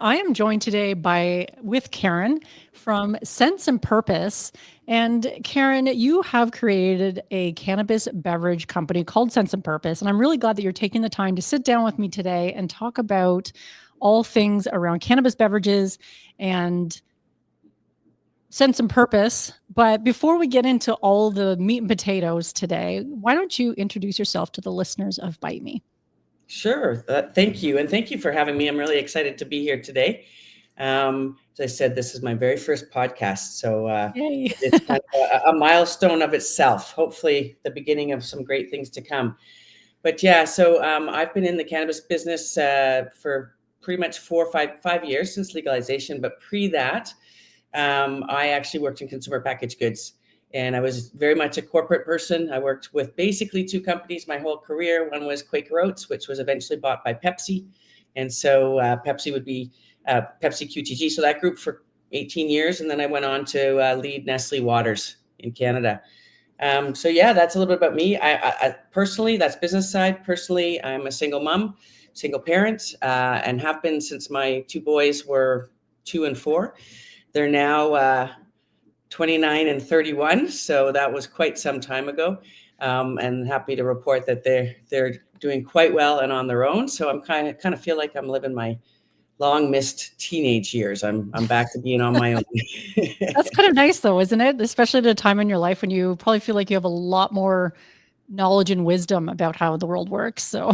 I am joined today with Karen from Sense and Purpose. And Karen, you have created a cannabis beverage company called Sense and Purpose. And I'm really glad that you're taking the time to sit down with me today and talk about all things around cannabis beverages and Sense and Purpose. But before we get into all the meat and potatoes today, why don't you introduce yourself to the listeners of Bite Me? Sure. Thank you. And thank you for having me. I'm really excited to be here today. As I said, this is my very first podcast. So Yay. it's kind of a milestone of itself, hopefully the beginning of some great things to come. But yeah, so I've been in the cannabis business for pretty much 4 or 5 years since legalization. But pre that, I actually worked in consumer packaged goods. And I was very much a corporate person. I worked with basically two companies my whole career. One was Quaker Oats, which was eventually bought by Pepsi. And so Pepsi would be Pepsi QTG. So that group for 18 years. And then I went on to lead Nestle Waters in Canada. So yeah, that's a little bit about me. I personally, that's business side. Personally, I'm a single mom, single parent, and have been since my two boys were 2 and 4. They're now 29 and 31. So that was quite some time ago. And happy to report that they're doing quite well and on their own. So I'm kind of feel like I'm living my long missed teenage years. I'm back to being on my own. That's kind of nice though, isn't it? Especially at a time in your life when you probably feel like you have a lot more knowledge and wisdom about how the world works. So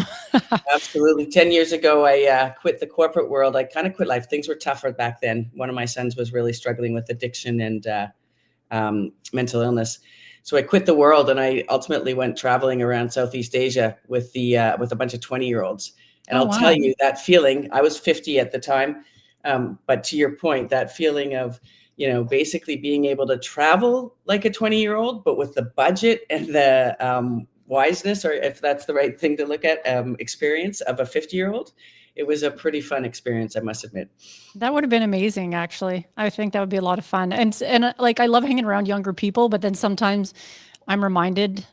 Absolutely. 10 years ago, I quit the corporate world. I kind of quit life. Things were tougher back then. One of my sons was really struggling with addiction and mental illness. So I quit the world and I ultimately went traveling around Southeast Asia with a bunch of 20-year-olds. And Oh, I'll tell wow. you that feeling, I was 50 at the time. But to your point, that feeling of, basically being able to travel like a 20-year-old, but with the budget and the wiseness, or if that's the right thing to look at, experience of a 50-year-old, it was a pretty fun experience, I must admit. That would have been amazing, actually. I think that would be a lot of fun. And like I love hanging around younger people, but then sometimes I'm reminded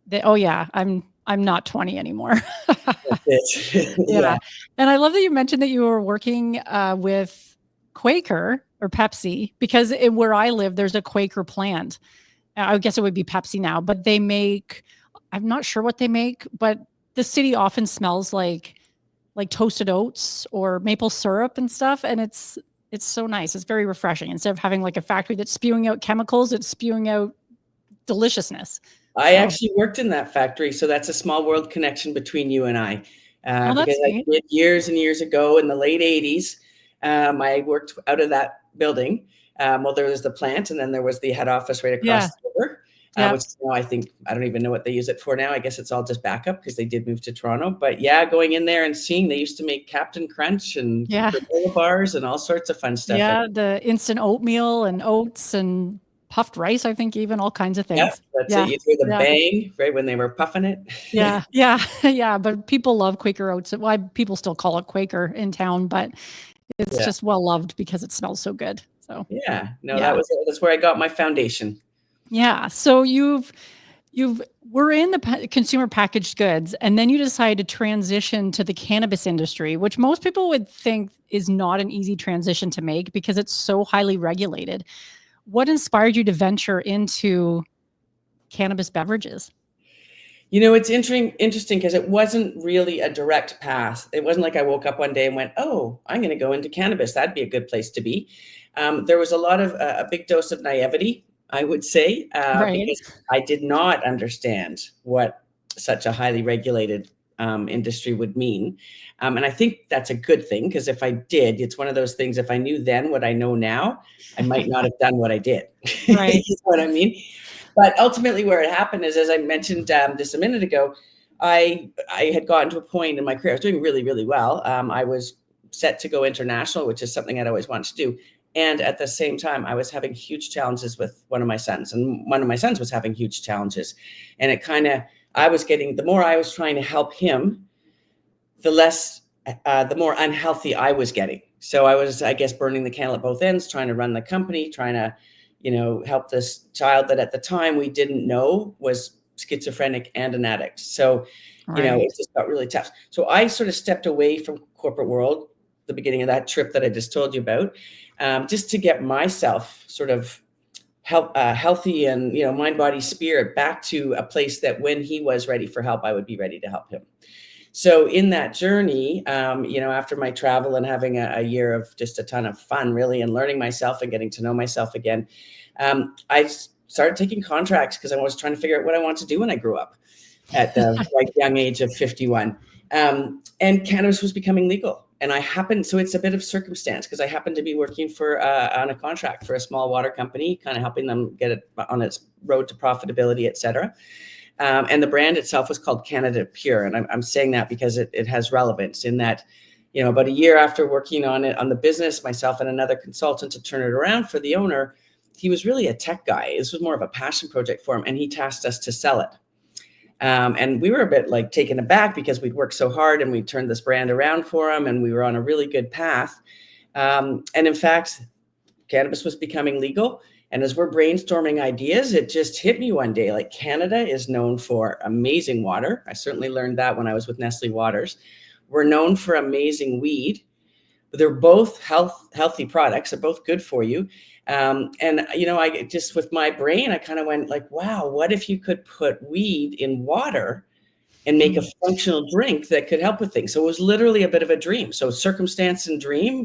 that, oh yeah, I'm not 20 anymore. That's it. Yeah. Yeah. And I love that you mentioned that you were working with Quaker or Pepsi because where I live, there's a Quaker plant. I guess it would be Pepsi now, but they make, I'm not sure what they make, but the city often smells like toasted oats or maple syrup and stuff. And it's so nice. It's very refreshing. Instead of having like a factory that's spewing out chemicals, it's spewing out deliciousness. I So, actually worked in that factory, so that's a small world connection between you and I, oh, because that's I neat. did years and years ago in the late 80s. I worked out of that building. Well, there was the plant, and then there was the head office right Yeah. across the river, Yeah. which now I don't even know what they use it for now. I guess it's all just backup because they did move to Toronto. But yeah, going in there and seeing they used to make Captain Crunch and Yeah. granola bars and all sorts of fun stuff. Yeah. The instant oatmeal and oats and puffed rice, I think, even all kinds of Yeah, things. that's it. Yeah. You hear the Yeah. bang right when they were puffing it. Yeah. Yeah. Yeah. But people love Quaker oats. Why people still call it Quaker in town, but it's Yeah. just well loved because it smells so good. So, Yeah, no, yeah. that's where I got my foundation. Yeah. So you've were in the consumer packaged goods and then you decided to transition to the cannabis industry, which most people would think is not an easy transition to make because it's so highly regulated. What inspired you to venture into cannabis beverages? It's interesting because it wasn't really a direct path. It wasn't like I woke up one day and went, "Oh, I'm going to go into cannabis. That'd be a good place to be." There was a lot of a big dose of naivety, I would say, Right. because I did not understand what such a highly regulated industry would mean. And I think that's a good thing because if I did, it's one of those things. If I knew then what I know now, I might not have done what I did. You Right. know what I mean? But ultimately, where it happened is, as I mentioned just a minute ago, I had gotten to a point in my career. I was doing really, really well. I was set to go international, which is something I'd always wanted to do. And at the same time, I was having huge challenges with one of my sons, and one of my sons was having huge challenges. And I was getting, the more I was trying to help him, the more unhealthy I was getting. So I was, I guess, burning the candle at both ends, trying to run the company, trying to help this child that at the time we didn't know was schizophrenic and an addict. So, Right. it just got really tough. So I sort of stepped away from corporate world, the beginning of that trip that I just told you about, just to get myself sort of healthy and, mind, body, spirit back to a place that when he was ready for help, I would be ready to help him. So in that journey, after my travel and having a year of just a ton of fun, really, and learning myself and getting to know myself again, I started taking contracts because I was trying to figure out what I want to do when I grew up at the young age of 51. And cannabis was becoming legal. And so it's a bit of circumstance because I happened to be working on a contract for a small water company, kind of helping them get it on its road to profitability, et cetera. And the brand itself was called Canada Pure. And I'm saying that because it has relevance in that, about a year after working on it, on the business, myself and another consultant to turn it around for the owner, he was really a tech guy. This was more of a passion project for him. And he tasked us to sell it. And we were a bit taken aback because we'd worked so hard and we turned this brand around for him and we were on a really good path. And in fact, cannabis was becoming legal. And as we're brainstorming ideas, it just hit me one day, Canada is known for amazing water. I certainly learned that when I was with Nestle Waters. We're known for amazing weed. They're both healthy products. They're both good for you. I just, with my brain, I kind of went wow, what if you could put weed in water and make a functional drink that could help with things? So it was literally a bit of a dream. So circumstance and dream,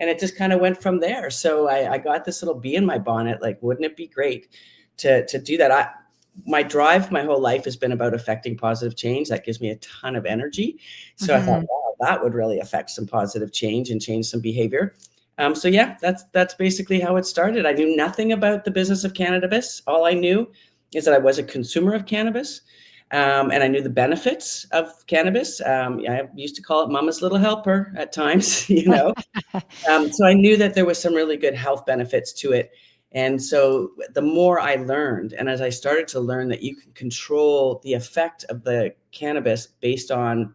and it just kind of went from there. So I got this little bee in my bonnet. Wouldn't it be great to do that? My drive my whole life has been about affecting positive change. That gives me a ton of energy. So I thought, wow, that would really affect some positive change and change some behavior. So yeah, that's basically how it started. I knew nothing about the business of cannabis. All I knew is that I was a consumer of cannabis. And I knew the benefits of cannabis. I used to call it mama's little helper at times, So I knew that there was some really good health benefits to it. And so the more I learned, and as I started to learn that you can control the effect of the cannabis based on,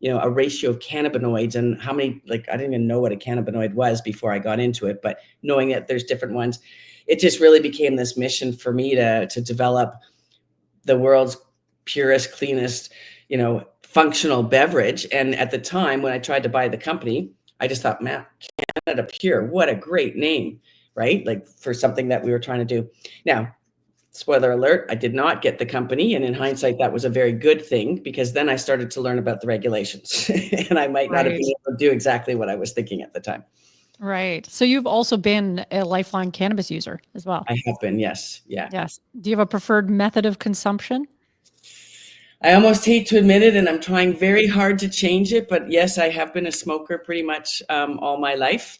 a ratio of cannabinoids and how many, I didn't even know what a cannabinoid was before I got into it, but knowing that there's different ones, it just really became this mission for me to develop the world's purest, cleanest, functional beverage. And at the time when I tried to buy the company, I just thought, man, Canada Pure, what a great name, right? For something that we were trying to do. Now, spoiler alert, I did not get the company. And in hindsight, that was a very good thing because then I started to learn about the regulations and I might not have been able to do exactly what I was thinking at the time. Right. So you've also been a lifelong cannabis user as well. I have been, yes. Yeah. Yes. Do you have a preferred method of consumption? I almost hate to admit it, and I'm trying very hard to change it, but yes, I have been a smoker pretty much all my life.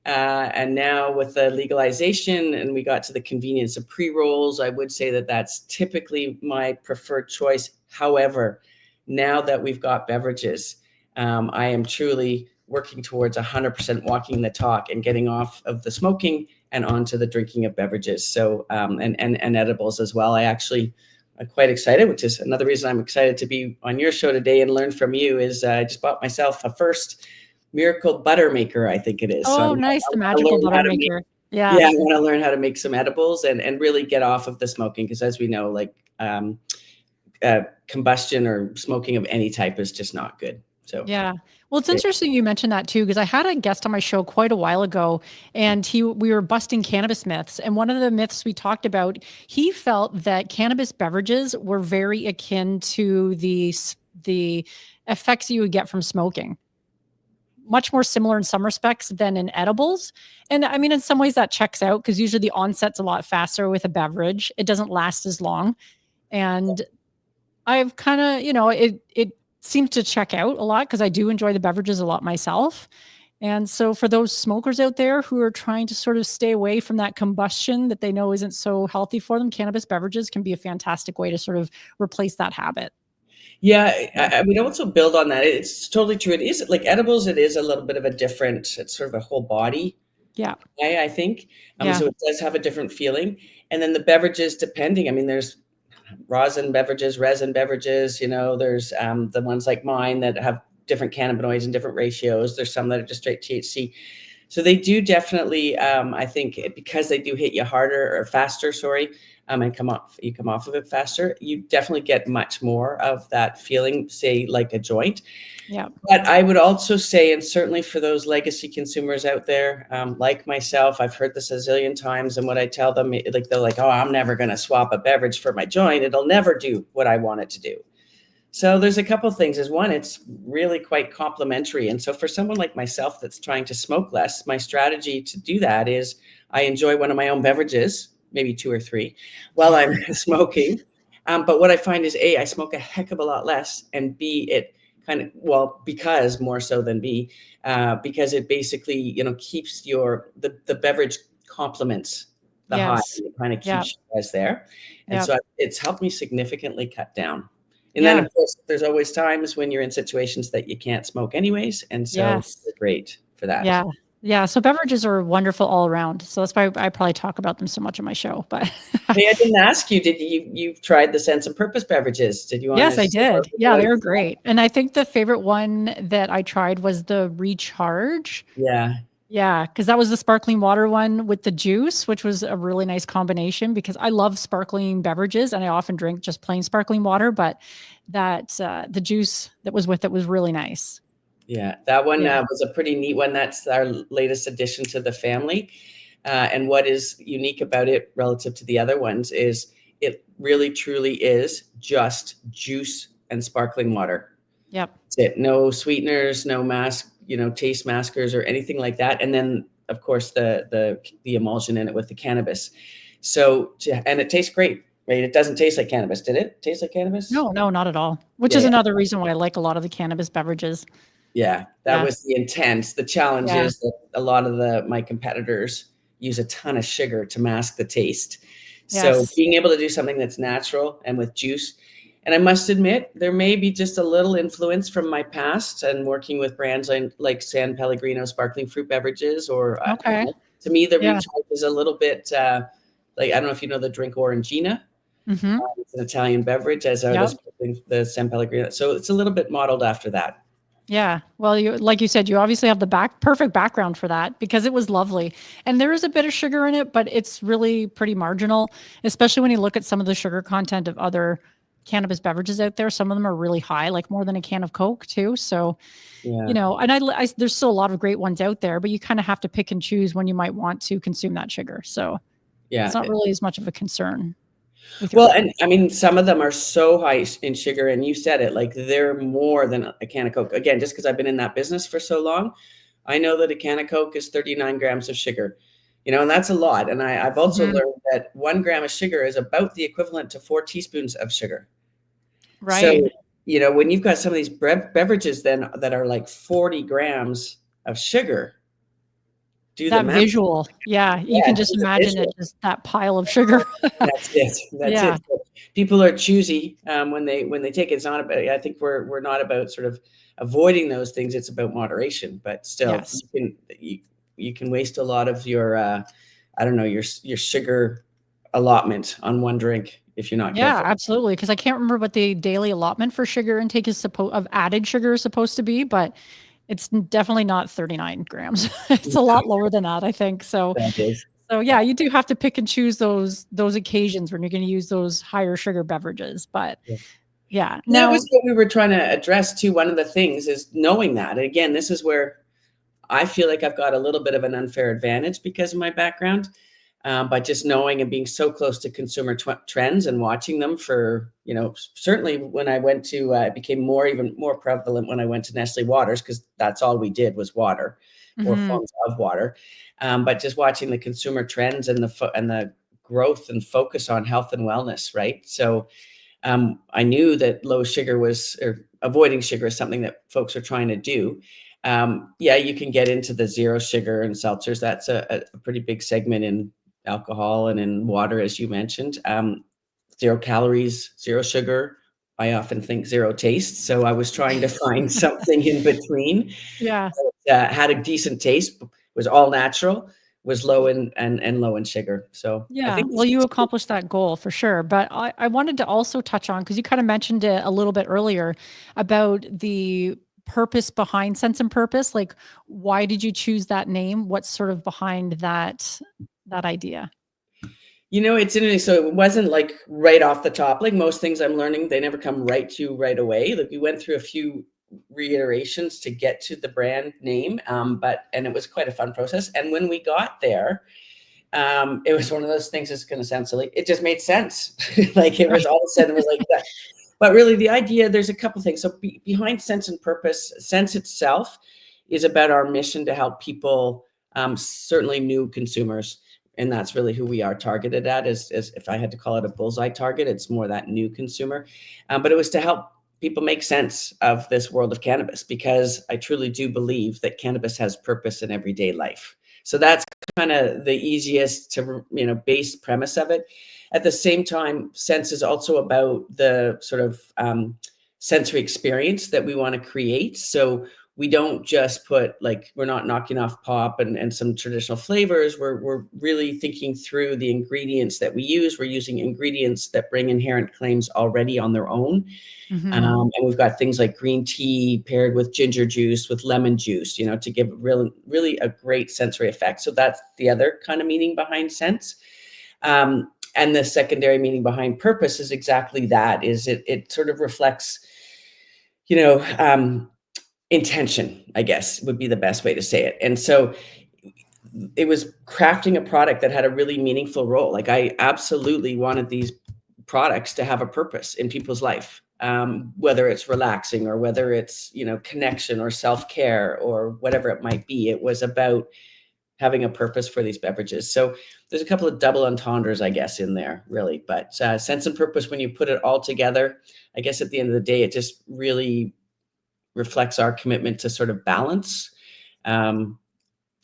And now with the legalization and we got to the convenience of pre-rolls, I would say that that's typically my preferred choice. However, now that we've got beverages, I am truly working towards 100% walking the talk and getting off of the smoking and onto the drinking of beverages. So, and edibles as well. I'm quite excited, which is another reason I'm excited to be on your show today and learn from you, is I just bought myself a first miracle butter maker, I think it is. Oh, So nice. The magical butter maker. Yeah. Yeah, I want to learn how to make some edibles and really get off of the smoking. Because as we know, combustion or smoking of any type is just not good. So yeah. Well, it's interesting you mentioned that too, because I had a guest on my show quite a while ago and we were busting cannabis myths. And one of the myths we talked about, he felt that cannabis beverages were very akin to the effects you would get from smoking. Much more similar in some respects than in edibles. And I mean, in some ways that checks out because usually the onset's a lot faster with a beverage. It doesn't last as long. And I've kind of, it seems to check out a lot because I do enjoy the beverages a lot myself. And so for those smokers out there who are trying to sort of stay away from that combustion that they know isn't so healthy for them, cannabis beverages can be a fantastic way to sort of replace that habit. Yeah, I would also build on that. It's totally true. It is like edibles. It is a little bit of a different, it's sort of a whole body. Yeah. I think. Yeah. So it does have a different feeling. And then the beverages, depending, I mean, there's resin beverages, there's the ones like mine that have different cannabinoids and different ratios. There's some that are just straight THC. So they do definitely, I think, because they do hit you harder or faster, sorry, and you come off of it faster, you definitely get much more of that feeling, say, like a joint. Yeah. But I would also say, and certainly for those legacy consumers out there, like myself, I've heard this a zillion times. And what I tell them, like, they're like, oh, I'm never going to swap a beverage for my joint. It'll never do what I want it to do. So there's a couple of things. Is one, it's really quite complementary. And so for someone like myself that's trying to smoke less, my strategy to do that is I enjoy one of my own beverages, maybe two or three, while I'm smoking. But what I find is A, I smoke a heck of a lot less, and B, it kind of, well, because more so than B, because it basically, keeps the beverage complements the high, Yes. and it kind of Yeah. keeps you guys there. And Yeah. so it's helped me significantly cut down. And then, Yeah. of course, there's always times when you're in situations that you can't smoke anyways. And so Yes. they're great for that. Yeah. Yeah. So beverages are wonderful all around. So that's why I probably talk about them so much on my show. But Hey, I didn't ask you, did you've tried the Sense and Purpose beverages? Did you want to yes, I share a did. little Yeah, bit? they were great. And I think the favorite one that I tried was the Recharge. Yeah. Yeah, because that was the sparkling water one with the juice, which was a really nice combination because I love sparkling beverages and I often drink just plain sparkling water, but that the juice that was with it was really nice. Yeah. That one Yeah. was a pretty neat one. That's our latest addition to the family. And what is unique about it relative to the other ones is it really truly is just juice and sparkling water. Yep. That's it. No sweeteners, no taste maskers or anything like that. And then, of course, the emulsion in it with the cannabis. And it tastes great, right? It doesn't taste like cannabis. Did it taste like cannabis? No, no, not at all. Which Yeah, is yeah. another reason why I like a lot of the cannabis beverages. Yeah, that Yeah. was the intent. The challenge Yeah. is that a lot of my competitors use a ton of sugar to mask the taste. So Yes. being able to do something that's natural and with juice, and I must admit, there may be just a little influence from my past and working with brands like San Pellegrino sparkling fruit beverages, or Okay. to me, the Yeah. Recharge is a little bit like, I don't know if you know the drink Orangina. Mhm. It's an Italian beverage, as are Yep. the San Pellegrino. So it's a little bit modeled after that. Yeah. Well, you like you said, you obviously have the perfect background for that because it was lovely. And there is a bit of sugar in it, but it's really pretty marginal, especially when you look at some of the sugar content of other cannabis beverages out there. Some of them are really high, like more than a can of Coke too. So, Yeah. and there's still a lot of great ones out there, but you kind of have to pick and choose when you might want to consume that sugar. So it's Yeah. not really as much of a concern with your Well, body. and I mean, some of them are so high in sugar, and you said it, like they're more than a can of Coke. Again, just because I've been in that business for so long, I know that a can of Coke is 39 grams of sugar, and that's a lot. And I've also Mhm. learned that 1 gram of sugar is about the equivalent to 4 teaspoons of sugar. Right. So, when you've got some of these beverages then that are like 40 grams of sugar, do the That math. visual. Yeah. You Yeah, can do just the imagine it, visual. just that pile of sugar. That's it. That's Yeah. it. So people are choosy when they take it. It's not about. I think we're not about sort of avoiding those things. It's about moderation. But still, Yes. you can waste a lot of your I don't know, your sugar allotment on one drink if you're not Yeah, careful. absolutely. Because I can't remember what the daily allotment for sugar intake is supposed of added sugar is supposed to be, but it's definitely not 39 grams. It's a lot lower than that, I think. So, That is. yeah, you do have to pick and choose those occasions when you're going to use those higher sugar beverages. But Yeah. yeah, And that now, was what we were trying to address too. One of the things is knowing that. And again, this is where I feel like I've got a little bit of an unfair advantage because of my background, by just knowing and being so close to consumer trends and watching them for, certainly when I went to, it became even more prevalent when I went to Nestle Waters, because that's all we did was water or mhm, forms of water. But just watching the consumer trends and the growth and focus on health and wellness, right? So I knew that low sugar or avoiding sugar is something that folks are trying to do. Yeah, you can get into the zero sugar and seltzers. That's a pretty big segment in alcohol and in water, as you mentioned. 0 calories, zero sugar. I often think zero taste. So I was trying to find something in between yeah. that had a decent taste, was all natural, was low and low in sugar. So I Yeah, think well, you accomplished that goal for sure. But I wanted to also touch on, because you kind of mentioned it a little bit earlier about the purpose behind Sense and Purpose? Like, why did you choose that name? What's sort of behind that idea? It's interesting. So it wasn't like right off the top. Like most things I'm learning, they never come right to you right away. Like we went through a few reiterations to get to the brand name, and it was quite a fun process. And when we got there, it was one of those things that's going to sound silly. It just made sense. Like it was Right. all of a sudden it was like that. But really, the idea, there's a couple things. So behind Sense and Purpose, Sense itself is about our mission to help people, certainly new consumers. And that's really who we are targeted at. Is if I had to call it a bullseye target, it's more that new consumer. But it was to help people make sense of this world of cannabis, because I truly do believe that cannabis has purpose in everyday life. So that's kind of the easiest to, base premise of it. At the same time, Sense is also about the sort of sensory experience that we want to create. So we don't just put, like, we're not knocking off pop and some traditional flavors. We're really thinking through the ingredients that we use. We're using ingredients that bring inherent claims already on their own. Mm-hmm. And we've got things like green tea paired with ginger juice, with lemon juice, to give really a great sensory effect. So that's the other kind of meaning behind Sense. And the secondary meaning behind Purpose is exactly that, is it sort of reflects, intention, I guess would be the best way to say it. And so it was crafting a product that had a really meaningful role. Like I absolutely wanted these products to have a purpose in people's life, whether it's relaxing or whether it's, connection or self-care or whatever it might be. It was about having a purpose for these beverages. So there's a couple of double entendres, I guess, in there, really. But Sense and Purpose, when you put it all together, I guess at the end of the day, it just really reflects our commitment to sort of balance, and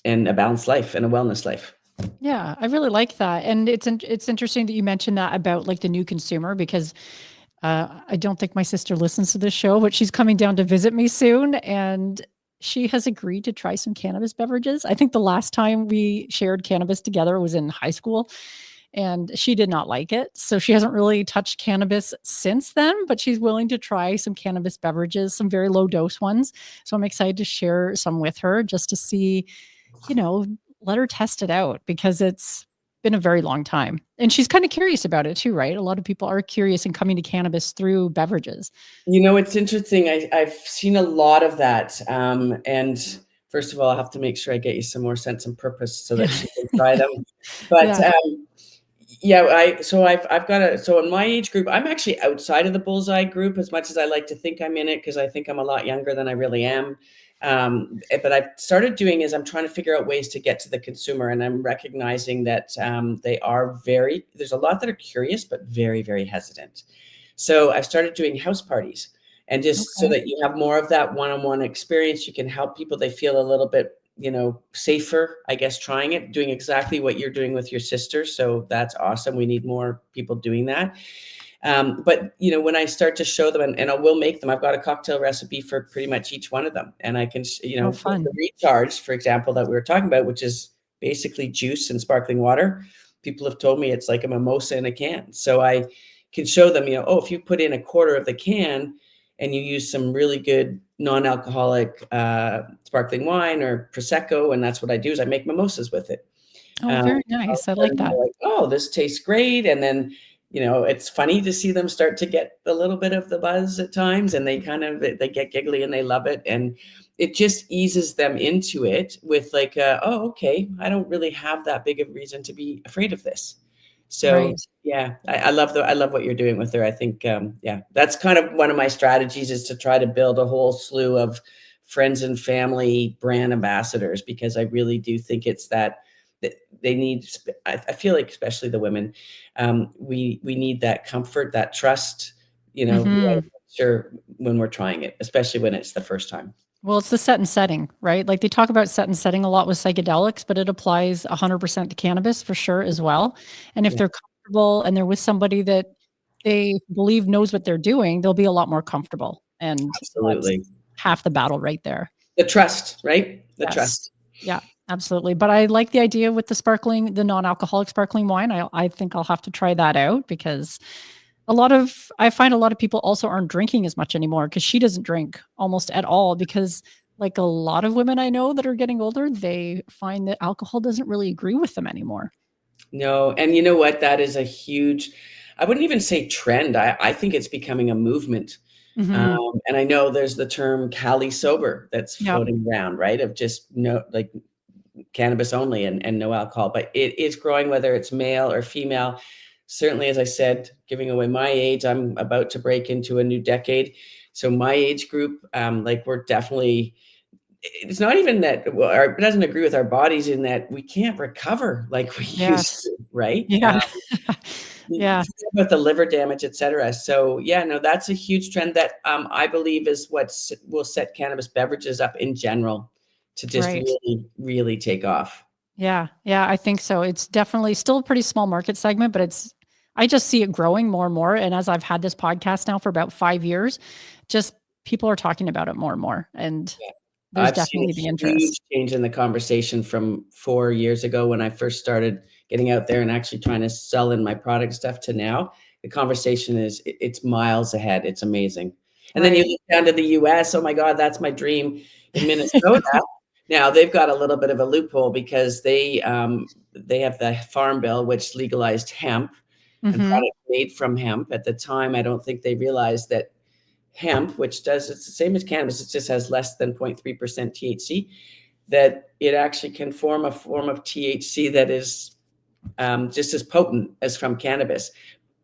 a balanced life and a wellness life. Yeah, I really like that. And it's interesting that you mentioned that about like the new consumer, because I don't think my sister listens to this show, but she's coming down to visit me soon, and she has agreed to try some cannabis beverages. I think the last time we shared cannabis together was in high school, and she did not like it. So she hasn't really touched cannabis since then, but she's willing to try some cannabis beverages, some very low dose ones. So I'm excited to share some with her just to see, you know, let her test it out, because it's been a very long time. And she's kind of curious about it too, right? A lot of people are curious and coming to cannabis through beverages. It's interesting. I've seen a lot of that. And first of all, I'll have to make sure I get you some more Sense and Purpose so Yeah. that she can try them. But Yeah. yeah, I've got so in my age group, I'm actually outside of the bullseye group, as much as I like to think I'm in it, because I think I'm a lot younger than I really am. But I've started doing is I'm trying to figure out ways to get to the consumer, and I'm recognizing that there's a lot that are curious, but very, very hesitant. So I've started doing house parties, and just so Okay. that you have more of that one-on-one experience, you can help people. They feel a little bit, safer, I guess, trying it, doing exactly what you're doing with your sister. So that's awesome. We need more people doing that. But when I start to show them, and I will make them, I've got a cocktail recipe for pretty much each one of them. And I can, Oh, the fun. recharge, for example, that we were talking about, which is basically juice and sparkling water. People have told me it's like a mimosa in a can. So I can show them, if you put in a quarter of the can and you use some really good non-alcoholic sparkling wine or Prosecco, and that's what I do, is I make mimosas with it. Oh, Um, very all of nice. I a like sudden that. they're like, "Oh, this tastes great." And then, it's funny to see them start to get a little bit of the buzz at times, and they get giggly and they love it. And it just eases them into it with like, "Oh, okay, I don't really have that big of a reason to be afraid of this." So Right. yeah, I love what you're doing with her. I think, yeah, that's kind of one of my strategies, is to try to build a whole slew of friends and family brand ambassadors, because I really do think it's that they need. I feel like, especially the women, we need that comfort, that trust. We want Hmm. to make sure when we're trying it, especially when it's the first time. Well, it's the set and setting, right? Like they talk about set and setting a lot with psychedelics, but it applies 100% to cannabis for sure as well. And if Yeah, they're comfortable and they're with somebody that they believe knows what they're doing, they'll be a lot more comfortable. And that's absolutely. half the battle right there. The trust, right? The Yes. trust. Yeah, absolutely. But I like the idea with the non-alcoholic sparkling wine. I think I'll have to try that out, because I find a lot of people also aren't drinking as much anymore because she doesn't drink almost at all because like a lot of women I know that are getting older, they find that alcohol doesn't really agree with them anymore. No, and you know what? That is a huge, I wouldn't even say trend. I think it's becoming a movement. Mhm. And I know there's the term Cali sober that's Yep. floating around, right? Of just no, like cannabis only and no alcohol, but it is growing, whether it's male or female. Certainly, as I said, giving away my age, I'm about to break into a new decade. So my age group, like we're definitely, it's not even that well, it doesn't agree with our bodies in that we can't recover like we used Yes. to, right? Yeah. Yeah. Forget about the liver damage, et cetera. So yeah, no, that's a huge trend that I believe is what will set cannabis beverages up in general to just Right. really, really take off. Yeah. Yeah, I think so. It's definitely still a pretty small market segment, but I just see it growing more and more. And as I've had this podcast now for about 5 years, just people are talking about it more and more. And Yeah. there's I've seen definitely the a interest. huge change in the conversation from 4 years ago when I first started getting out there and actually trying to sell in my product stuff to now. The conversation is it's miles ahead. It's amazing. And then you Right. look down to the US, oh my God, that's my dream in Minnesota. Now they've got a little bit of a loophole because they have the Farm Bill, which legalized hemp and Mhm. products made from hemp. At the time, I don't think they realized that hemp, which does it's the same as cannabis, it just has less than 0.3% THC, that it actually can form a form of THC that is just as potent as from cannabis,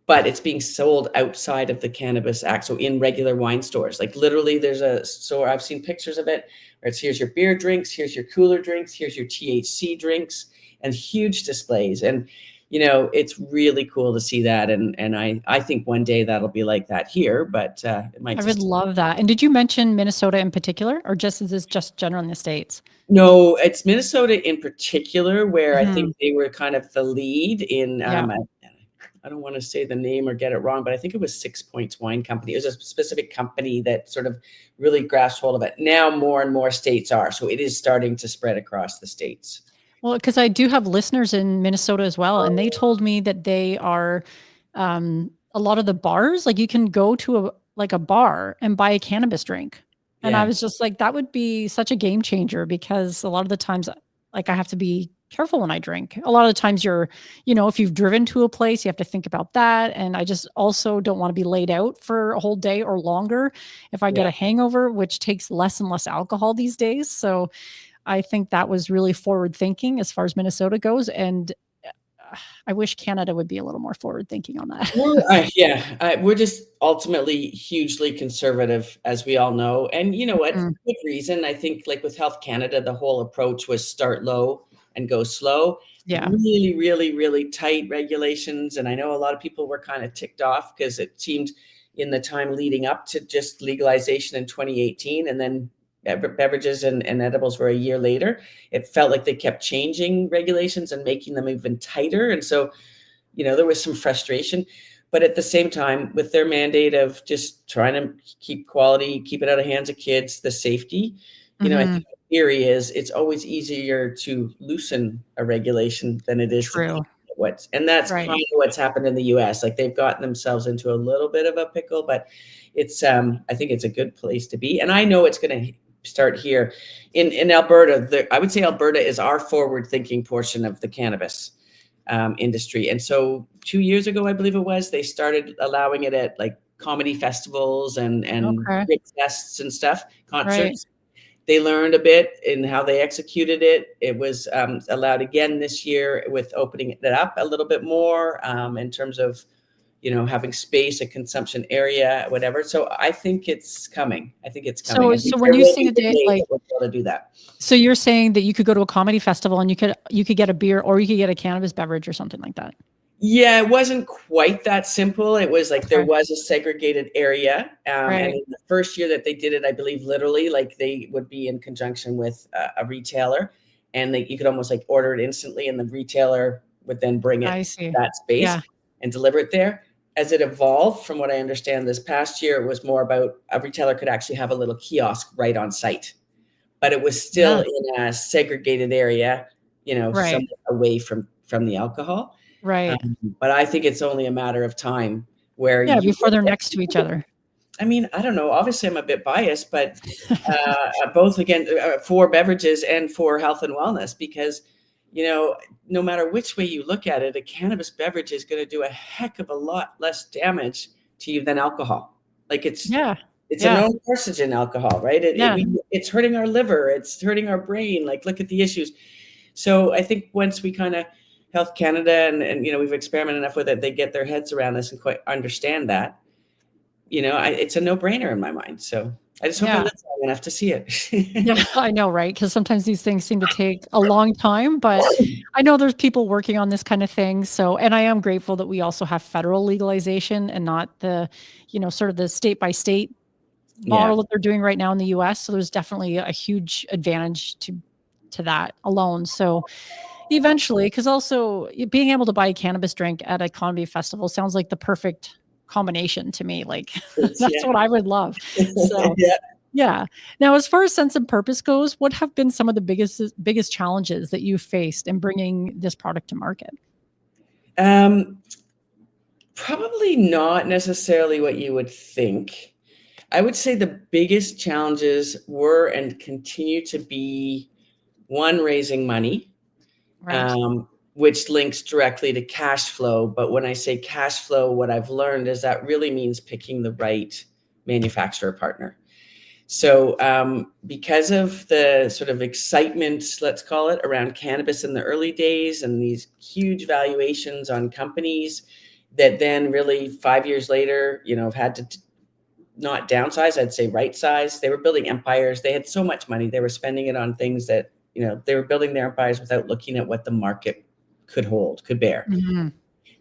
but it's being sold outside of the Cannabis Act. So in regular wine stores, like literally there's a store, I've seen pictures of it, where it's here's your beer drinks, here's your cooler drinks, here's your THC drinks, and huge displays. And it's really cool to see that. And I think one day that'll be like that here, but it might I would just love that. And did you mention Minnesota in particular, or just is this just general in the States? no, it's Minnesota in particular, where I Mhm. think they were kind of the lead in, Yeah. I don't want to say the name or get it wrong, but I think it was Six Points Wine Company. It was a specific company that sort of really grasped hold of it. Now more and more states are, so it is starting to spread across the states. Well, because I do have listeners in Minnesota as well, and they told me that they are a lot of the bars, like you can go to a bar and buy a cannabis drink. And I Yeah, was just like, that would be such a game changer because a lot of the times, like I have to be careful when I drink. A lot of the times if you've driven to a place, you have to think about that. And I just also don't want to be laid out for a whole day or longer if I yeah. get a hangover, which takes less and less alcohol these days. So I think that was really forward thinking as far as Minnesota goes, and I wish Canada would be a little more forward thinking on that. We're just ultimately hugely conservative, as we all know. And you know what? For Mm, good reason. I think, like with Health Canada, the whole approach was start low and go slow. yeah. Really, really, really tight regulations. And I know a lot of people were kind of ticked off because it seemed in the time leading up to just legalization in 2018, and then beverages and edibles were a year later. It felt like they kept changing regulations and making them even tighter. And so there was some frustration, but at the same time, with their mandate of just trying to keep quality, keep it out of hands of kids, the safety, I Mhm. think the theory is it's always easier to loosen a regulation than it is to True. keep what's, and that's kind Right. of what's happened in the US. Like they've gotten themselves into a little bit of a pickle, but it's I think it's a good place to be. And I know it's going to start here in Alberta. I would say Alberta is our forward thinking portion of the cannabis industry. And so 2 years ago, I believe it was, they started allowing it at like comedy festivals and Okay. big fests and stuff, Right. concerts. They learned a bit in how they executed it. It was allowed again this year with opening it up a little bit more in terms of having space, a consumption area, whatever. So I think it's coming. I think it's coming. So I think so when there you will say be that the they day like that we'll be able to do that. so you're saying that you could go to a comedy festival and you could get a beer or you could get a cannabis beverage or something like that? Yeah, it wasn't quite that simple. It was like there Okay. was a segregated area, and Right. in the first year that they did it, I believe literally, like they would be in conjunction with a retailer, and you could almost like order it instantly, and the retailer would then bring it I to see. that space Yeah. and deliver it there. As it evolved, from what I understand, this past year, it was more about a retailer could actually have a little kiosk right on site, but it was still Yeah. in a segregated area, Right. somewhat away from the alcohol. Right. But I think it's only a matter of time where Yeah, you before they're next to each other. I mean, I don't know. Obviously, I'm a bit biased, but both again for beverages and for health and wellness, because no matter which way you look at it, a cannabis beverage is going to do a heck of a lot less damage to you than alcohol. Like Yeah. it's a Yeah. known carcinogen, alcohol, right? Yeah. It's hurting our liver, it's hurting our brain. Like, look at the issues. So I think once we kind of Health Canada and we've experimented enough with it, they get their heads around this and quite understand that. It's a no-brainer in my mind. So I just hope I Yeah. live long enough to see Yeah, it. I know, right? Because sometimes these things seem to take a long time, but I know there's people working on this kind of thing. So, and I am grateful that we also have federal legalization and not the, sort of the state by state Yeah, model that they're doing right now in the US. So there's definitely a huge advantage to that alone. So eventually, because also being able to buy a cannabis drink at a comedy festival sounds like the perfect combination to me. Like that's yeah, what I would love. So yeah. yeah. Now, as far as sense and purpose goes, what have been some of the biggest challenges that you've faced in bringing this product to market? Um, Probably not necessarily what you would think. I would say the biggest challenges were and continue to be one, raising money, Right. um, which links directly to cash flow. But when I say cash flow, what I've learned is that really means picking the right manufacturer partner. So, because of the sort of excitement, let's call it, around cannabis in the early days and these huge valuations on companies that then really 5 years later, have had to not downsize, I'd say right size. They were building empires. They had so much money. They were spending it on things that, they were building their empires without looking at what the market could hold, could bear. Mhm.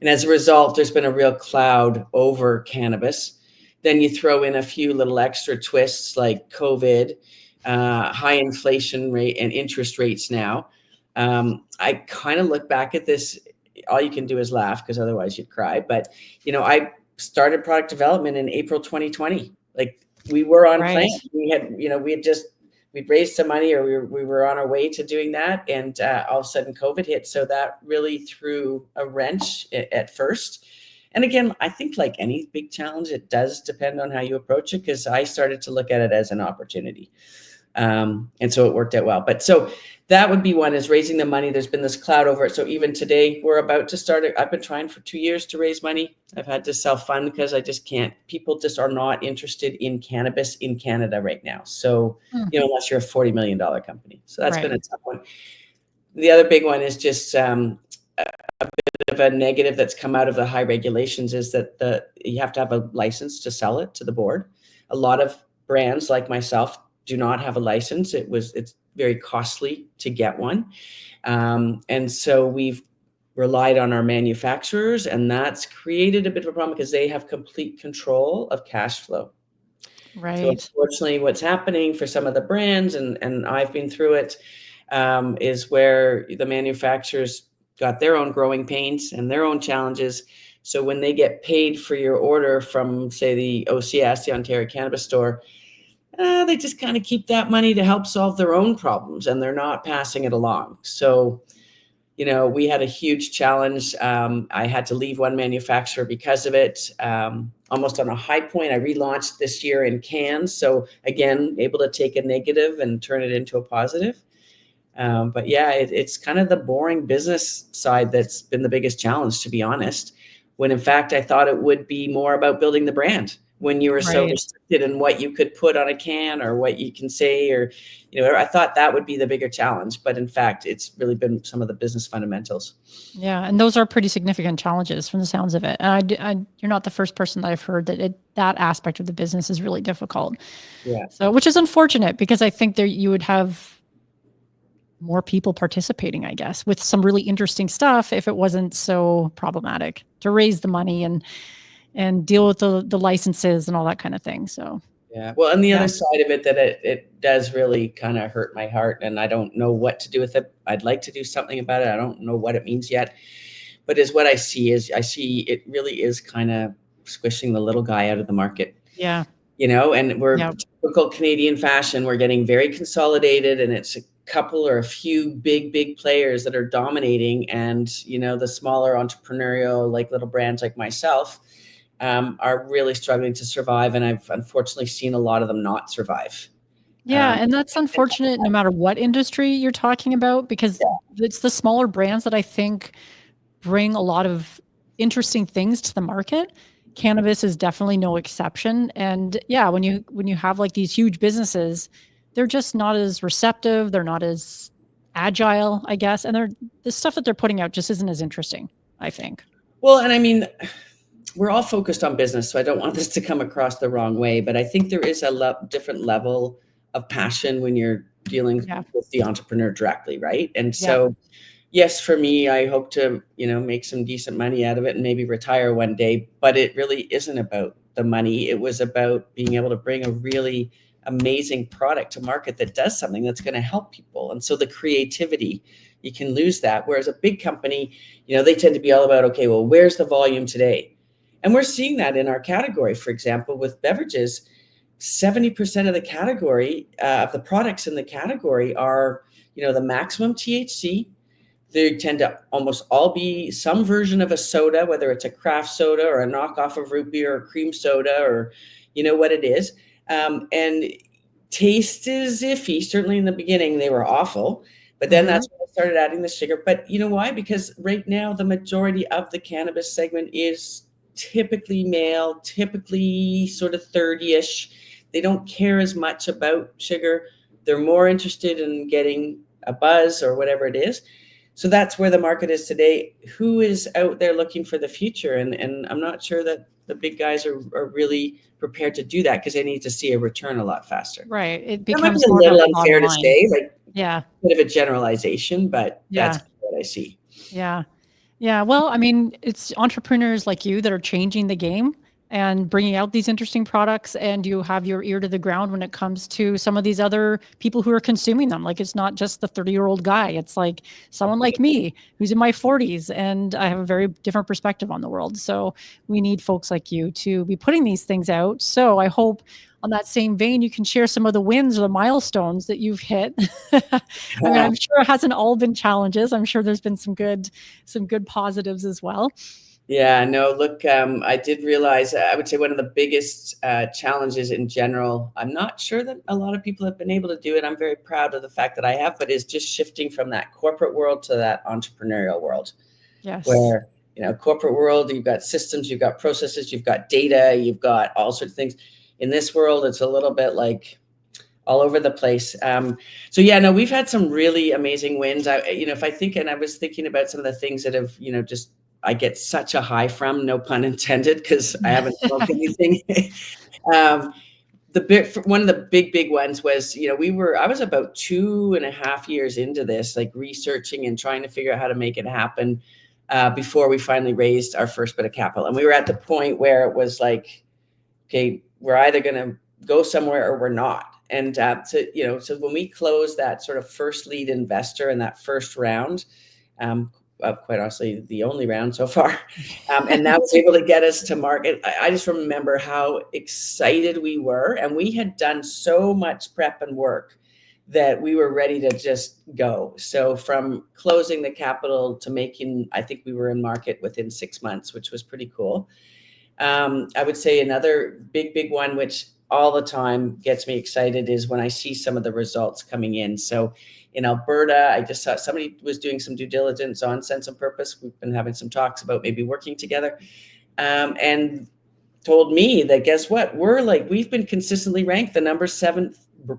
And as a result, there's been a real cloud over cannabis. Then you throw in a few little extra twists like COVID, high inflation rate and interest rates now. I kind of look back at this, all you can do is laugh because otherwise you'd cry. But, I started product development in April 2020. Like, we were on plan. Right. We'd raised some money, or we were on our way to doing that. And all of a sudden COVID hit. So that really threw a wrench at first. And again, I think like any big challenge, it does depend on how you approach it, because I started to look at it as an opportunity. And so it worked out well. But so that would be one, is raising the money. There's been this cloud over it. So even today, we're about to start it. I've been trying for 2 years to raise money. I've had to self-fund because I just can't. People just are not interested in cannabis in Canada right now. So, Mm. unless you're a $40 million company. So that's been Right. a tough one. The other big one is just a bit of a negative that's come out of the high regulations, is that you have to have a license to sell it to the board. A lot of brands like myself do not have a license. It's very costly to get one. And so we've relied on our manufacturers, and that's created a bit of a problem because they have complete control of cash flow. So Right. unfortunately, what's happening for some of the brands, and I've been through it, is where the manufacturers got their own growing pains and their own challenges. So when they get paid for your order from, say, the OCS, the Ontario Cannabis Store, they just kind of keep that money to help solve their own problems, and they're not passing it along. So, we had a huge challenge. I had to leave one manufacturer because of it. Almost on a high point, I relaunched this year in cans. So again, able to take a negative and turn it into a positive. But yeah, it's kind of the boring business side that's been the biggest challenge, to be honest. When in fact, I thought it would be more about building the brand, when you were so Right. restricted in what you could put on a can or what you can say, or, I thought that would be the bigger challenge. But in fact, it's really been some of the business fundamentals. Yeah, and those are pretty significant challenges from the sounds of it. And you're not the first person that I've heard that aspect of the business is really difficult. Yeah. So, which is unfortunate because I think there you would have more people participating, I guess, with some really interesting stuff if it wasn't so problematic to raise the money and deal with the licenses and all that kind of thing. So, Yeah. Well, and the yeah. other side of it, that it does really kind of hurt my heart, and I don't know what to do with it. I'd like to do something about it. I don't know what it means yet. But is what I see it really is kind of squishing the little guy out of the market. Yeah. And we're Yeah. typical Canadian fashion. We're getting very consolidated, and it's a couple or a few big players that are dominating. And, the smaller entrepreneurial, like little brands like myself, are really struggling to survive. And I've unfortunately seen a lot of them not survive. Yeah, and that's unfortunate no matter what industry you're talking about, because it's the smaller brands that I think bring a lot of interesting things to the market. Cannabis is definitely no exception. And yeah, when you have like these huge businesses, they're just not as receptive, they're not as agile, I guess, and the stuff that they're putting out just isn't as interesting, I think. Well, and I mean, we're all focused on business, so I don't want this to come across the wrong way, but I think there is a different level of passion when you're dealing Yeah. with the entrepreneur directly, right? And Yeah. so, yes, for me, I hope to, make some decent money out of it and maybe retire one day, but it really isn't about the money. It was about being able to bring a really amazing product to market that does something that's going to help people. And so the creativity, you can lose that. Whereas a big company, they tend to be all about, okay, well, where's the volume today? And we're seeing that in our category. For example, with beverages, 70% of the category, of the products in the category are, the maximum THC. They tend to almost all be some version of a soda, whether it's a craft soda or a knockoff of root beer or cream soda, or what it is. And taste is iffy. Certainly in the beginning, they were awful. But then Mhm. that's when I started adding the sugar. But you know why? Because right now, the majority of the cannabis segment is typically male, typically sort of 30-ish. They don't care as much about sugar. They're more interested in getting a buzz or whatever it is. So that's where the market is today. Who is out there looking for the future? And I'm not sure that the big guys are really prepared to do that because they need to see a return a lot faster. Right. It That might be becomes a more little about the bottom unfair to line. say, like Yeah. a bit of a generalization, but that's Yeah. what I see. Yeah. Yeah, well, I mean, it's entrepreneurs like you that are changing the game and bringing out these interesting products, and you have your ear to the ground when it comes to some of these other people who are consuming them. Like, it's not just the 30-year-old guy. It's like someone like me who's in my 40s, and I have a very different perspective on the world. So we need folks like you to be putting these things out. So I hope on that same vein, you can share some of the wins or the milestones that you've hit. I mean, I'm sure it hasn't all been challenges. I'm sure there's been some good positives as well. Yeah, no, look, I did realize, I would say one of the biggest challenges in general, I'm not sure that a lot of people have been able to do it. I'm very proud of the fact that I have, but is just shifting from that corporate world to that entrepreneurial world Yes. where, corporate world, you've got systems, you've got processes, you've got data, you've got all sorts of things. In this world, it's a little bit like all over the place. So yeah, no, we've had some really amazing wins. If I think, and I was thinking about some of the things that have, just I get such a high from, no pun intended, because I haven't smoked anything. um, one of the big ones was, I was about 2.5 years into this, like researching and trying to figure out how to make it happen before we finally raised our first bit of capital. And we were at the point where it was like, okay, we're either going to go somewhere or we're not. And so when we closed that sort of first lead investor in that first round, quite honestly, the only round so far, and that was able to get us to market. I just remember how excited we were, and we had done so much prep and work that we were ready to just go. So from closing the capital to making, I think we were in market within 6 months, which was pretty cool. I would say another big one, which all the time gets me excited, is when I see some of the results coming in. So in Alberta, I just saw somebody was doing some due diligence on Sense and Purpose. We've been having some talks about maybe working together, and told me that, guess what? We've been consistently ranked the number 7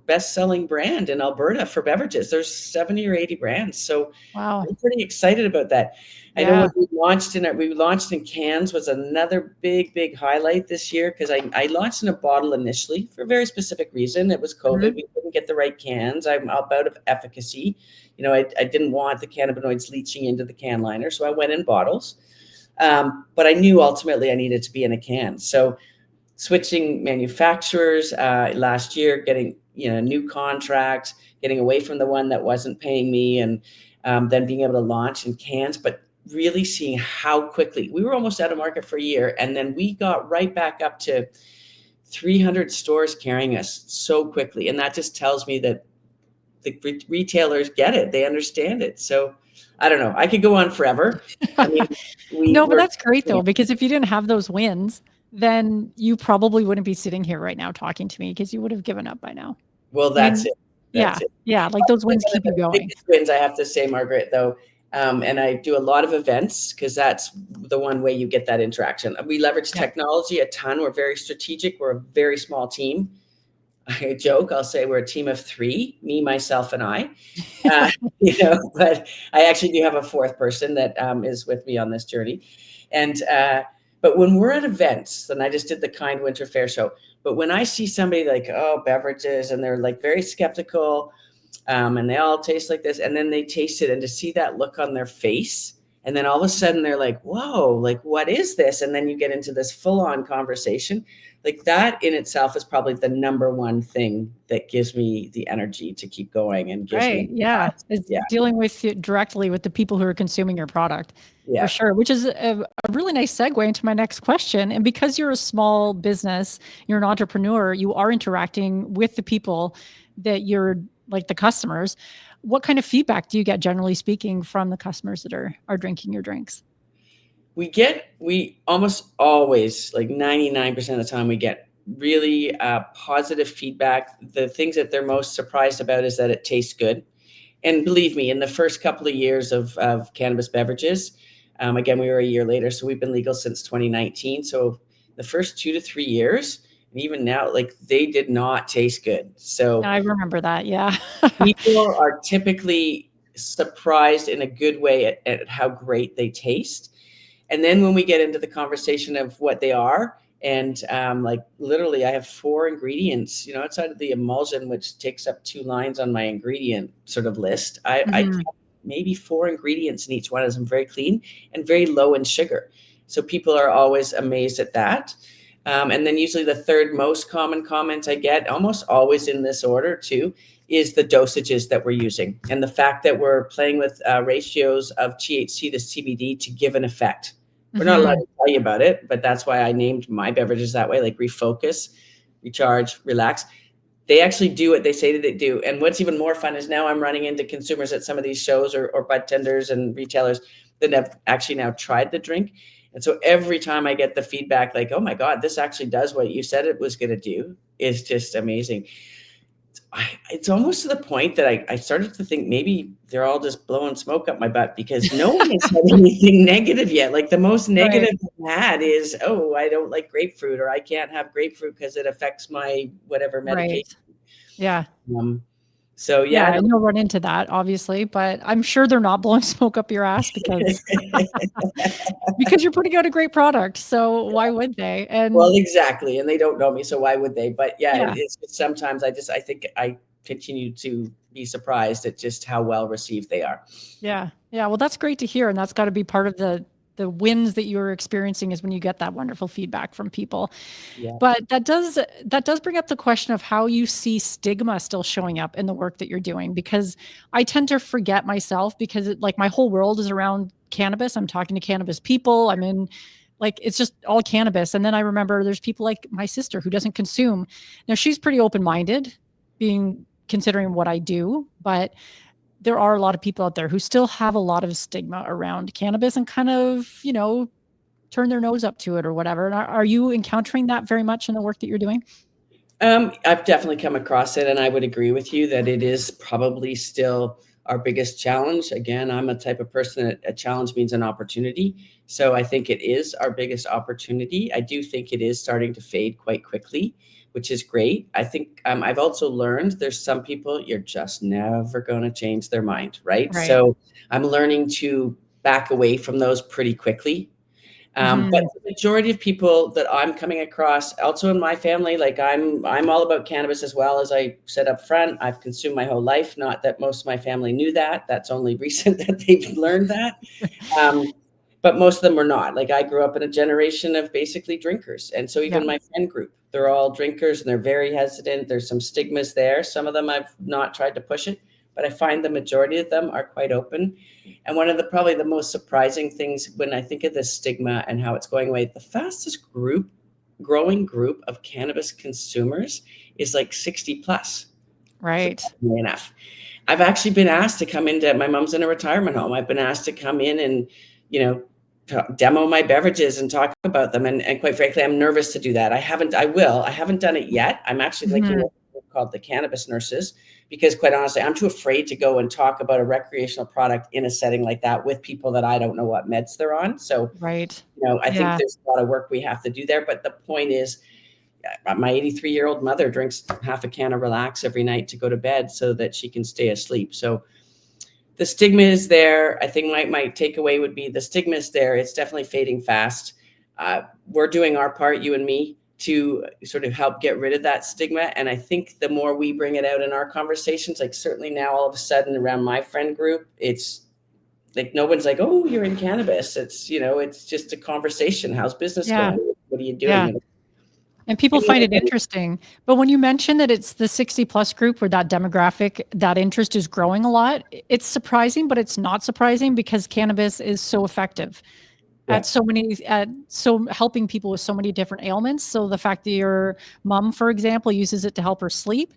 best-selling brand in Alberta for beverages. There's 70 or 80 brands. So Wow. I'm pretty excited about that. I know Yeah. when we launched in cans was another big highlight this year, because I launched in a bottle initially for a very specific reason. It was COVID. Mhm. We couldn't get the right cans. I'm out of efficacy. I didn't want the cannabinoids leaching into the can liner, so I went in bottles. But I knew ultimately I needed to be in a can. So switching manufacturers last year, getting new contracts, getting away from the one that wasn't paying me, and then being able to launch in cans, but really seeing how quickly we were almost out of market for a year, and then we got right back up to 300 stores carrying us so quickly, and that just tells me that the retailers get it, they understand it. So I don't know, I could go on forever. I mean, we No, but were that's great yeah. though, because if you didn't have those wins, then you probably wouldn't be sitting here right now talking to me because you would have given up by now. Well, I that's mean, it. yeah, That's it. yeah, like those One wins of keep you the going. biggest wins, I have to say, Margaret, though, and I do a lot of events because that's the one way you get that interaction. We leverage Yeah. technology a ton. We're very strategic. We're a very small team. I joke, I'll say we're a team of three, me, myself, and I. Uh, but I actually do have a fourth person that is with me on this journey. And but when we're at events, and I just did the Kind Winter Fair show, but when I see somebody like, oh, beverages, and they're like very skeptical, and they all taste like this, and then they taste it, and to see that look on their face, and then all of a sudden they're like, whoa, like what is this? And then you get into this full-on conversation. Like that in itself is probably the number one thing that gives me the energy to keep going and gives me Right. Yeah. It's yeah, dealing with it directly with the people who are consuming your product for yeah. sure, which is a really nice segue into my next question. And because you're a small business, you're an entrepreneur, you are interacting with the people that you're like the customers. What kind of feedback do you get, generally speaking, from the customers that are drinking your drinks? We almost always, like 99% of the time, we get really positive feedback. The things that they're most surprised about is that it tastes good. And believe me, in the first couple of years of cannabis beverages, again, we were a year later, so we've been legal since 2019. So the first 2 to 3 years, and even now, like they did not taste good. So I remember that. Yeah. people are typically surprised in a good way at how great they taste. And then when we get into the conversation of what they are, and like literally, I have 4 ingredients, outside of the emulsion, which takes up 2 lines on my ingredient sort of list. I Mhm. have maybe 4 ingredients in each one of them, very clean and very low in sugar. So people are always amazed at that. And then usually the third most common comment I get, almost always in this order too, is the dosages that we're using and the fact that we're playing with ratios of THC to CBD to give an effect. We're not allowed Mhm. to tell you about it, but that's why I named my beverages that way, like refocus, recharge, relax. They actually do what they say that they do. And what's even more fun is now I'm running into consumers at some of these shows or bartenders and retailers that have actually now tried the drink. And so every time I get the feedback like, oh my God, this actually does what you said it was going to do, is just amazing. It's almost to the point that I started to think maybe they're all just blowing smoke up my butt because no one has said anything negative yet. Like the most Right. negative I've had is, oh, I don't like grapefruit, or I can't have grapefruit because it affects my whatever Right. medication. Yeah. Um, so Yeah, yeah, and you'll run into that obviously, but I'm sure they're not blowing smoke up your ass because no. because you're putting out a great product. So why would they? Well, And exactly, and they don't know me, so why would they? But yeah, yeah, it's just sometimes I think I continue to be surprised at just how well received they are. yeah, yeah. Well, that's great to hear, and that's got to be part of the wins that you're experiencing is when you get that wonderful feedback from people. Yeah. But that does bring up the question of how you see stigma still showing up in the work that you're doing, because I tend to forget myself because like my whole world is around cannabis. I'm talking to cannabis people. I'm in like it's just all cannabis. And then I remember there's people like my sister who doesn't consume. Now she's pretty open-minded, being considering what I do, but there are a lot of people out there who still have a lot of stigma around cannabis and kind of, turn their nose up to it or whatever. And are you encountering that very much in the work that you're doing? I've definitely come across it, and I would agree with you that it is probably still our biggest challenge. Again, I'm a type of person that a challenge means an opportunity. So I think it is our biggest opportunity. I do think it is starting to fade quite quickly, which is great. I think I've also learned there's some people you're just never going to change their mind, right? Right. So I'm learning to back away from those pretty quickly. But Mhm. the majority of people that I'm coming across, also in my family, like I'm all about cannabis as well. As I said up front, I've consumed my whole life. Not that most of my family knew that. That's only recent that they've learned that. Um, but most of them were not. Like I grew up in a generation of basically drinkers, and so Yeah. even my friend group, they're all drinkers, and they're very hesitant. There's some stigmas there. Some of them I've not tried to push it, but I find the majority of them are quite open. And one of the probably the most surprising things when I think of this stigma and how it's going away, the fastest growing group of cannabis consumers is like 60 plus. Right. Surprisingly enough. I've actually been asked to come into my mom's in a retirement home. I've been asked to come in and, you know, demo my beverages and talk about them. And quite frankly, I'm nervous to do that. I haven't done it yet. I'm actually thinking of a group called the Cannabis Nurses, because quite honestly, I'm too afraid to go and talk about a recreational product in a setting like that with people that I don't know what meds they're on. So, Right. I think Yeah. there's a lot of work we have to do there. But the point is, my 83-year-old mother drinks half a can of Relax every night to go to bed so that she can stay asleep. So the stigma is there. I think my takeaway would be the stigma is there. It's definitely fading fast. We're doing our part, you and me, to sort of help get rid of that stigma. And I think the more we bring it out in our conversations, like certainly now all of a sudden around my friend group, it's like no one's like, oh, you're in cannabis. It's, it's just a conversation. How's business Yeah. going? What are you Yeah. doing? And people find it interesting. But when you mention that it's the 60 plus group where that demographic, that interest is growing a lot, it's surprising, but it's not surprising because cannabis is so effective Yeah. so helping people with so many different ailments. So the fact that your mom, for example, uses it to help her sleep.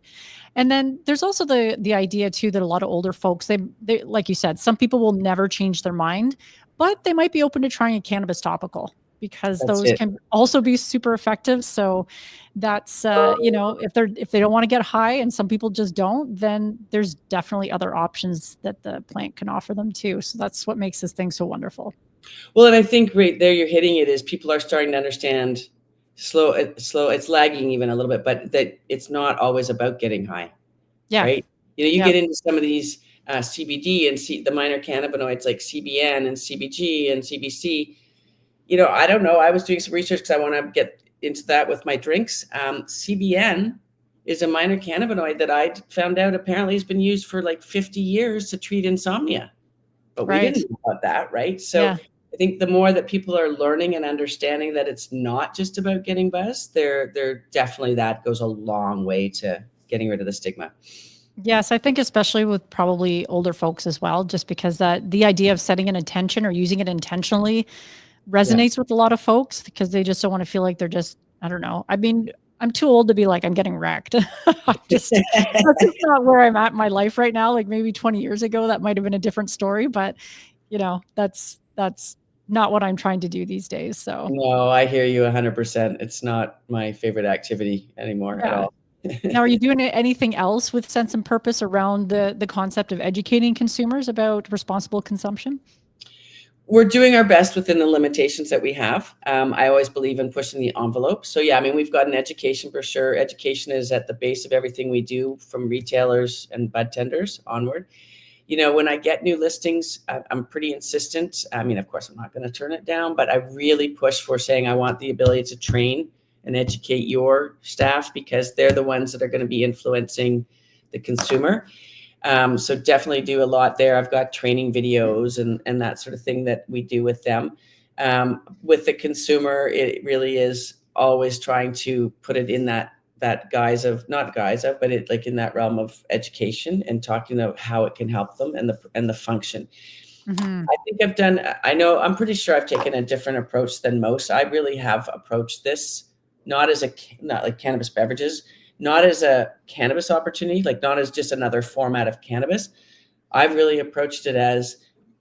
And then there's also the idea too that a lot of older folks, they like you said, some people will never change their mind, but they might be open to trying a cannabis topical because That's those it. can also be super effective. So that's if they don't want to get high, and some people just don't, then there's definitely other options that the plant can offer them too. So that's what makes this thing so wonderful. Well, and I think right there you're hitting it is people are starting to understand slow, it's lagging even a little bit, but that it's not always about getting high, Yeah. right? You Yep. get into some of these CBD and the minor cannabinoids like CBN and CBG and CBC. I don't know. I was doing some research because I want to get into that with my drinks. CBN is a minor cannabinoid that I found out apparently has been used for like 50 years to treat insomnia, but we Right. didn't know about that, right? So Yeah. I think the more that people are learning and understanding that it's not just about getting buzzed, they're definitely, that goes a long way to getting rid of the stigma. Yes, I think especially with probably older folks as well, just because that the idea of setting an intention or using it intentionally Yeah. resonates with a lot of folks because they just don't want to feel like they're just, I don't know. I mean, I'm too old to be like, I'm getting wrecked. That's just not where I'm at in my life right now. Like maybe 20 years ago, that might have been a different story, but that's not what I'm trying to do these days. So No, I hear you 100%. It's not my favorite activity anymore at yeah. all. Now, are you doing anything else with sense and purpose around the concept of educating consumers about responsible consumption? We're doing our best within the limitations that we have. I always believe in pushing the envelope. So yeah, I mean, we've got an education for sure. Education is at the base of everything we do, from retailers and bud tenders onward. When I get new listings, I'm pretty insistent. I mean, of course, I'm not going to turn it down, but I really push for saying I want the ability to train and educate your staff because they're the ones that are going to be influencing the consumer. So definitely do a lot there. I've got training videos and that sort of thing that we do with them. With the consumer, it really is always trying to put it in that guise of, not guise of, but it like in that realm of education and talking about how it can help them and the function. Mm-hmm. I'm pretty sure I've taken a different approach than most. I really have approached this not as not like cannabis beverages, not as a cannabis opportunity, like not as just another format of cannabis. I've really approached it as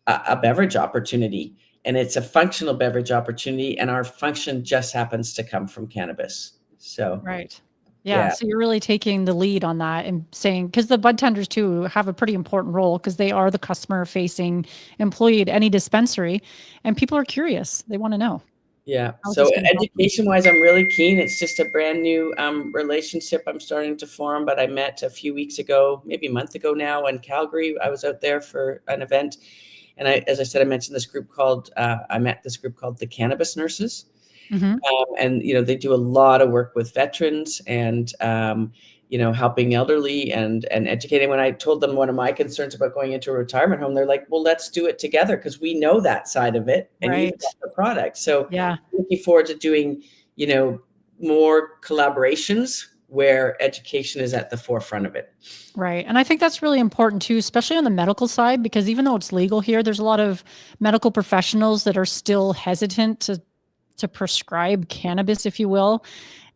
a beverage opportunity, and it's a functional beverage opportunity, and our function just happens to come from cannabis. So, Right. Yeah. yeah. So you're really taking the lead on that and saying, because the bud tenders too have a pretty important role because they are the customer facing employee at any dispensary. And people are curious. They want to know, Yeah. how's So this going to help them? education wise, I'm really keen. It's just a brand new relationship I'm starting to form, but I met a few weeks ago, maybe a month ago now in Calgary. I was out there for an event. And as I said, I mentioned I met this group called the Cannabis Nurses. Hmm. And they do a lot of work with veterans and helping elderly and educating. When I told them one of my concerns about going into a retirement home, they're like, well, let's do it together because we know that side of it and you've Right. got the product. So Yeah. looking forward to doing more collaborations where education is at the forefront of it. Right. And I think that's really important too, especially on the medical side, because even though it's legal here, there's a lot of medical professionals that are still hesitant to prescribe cannabis, if you will.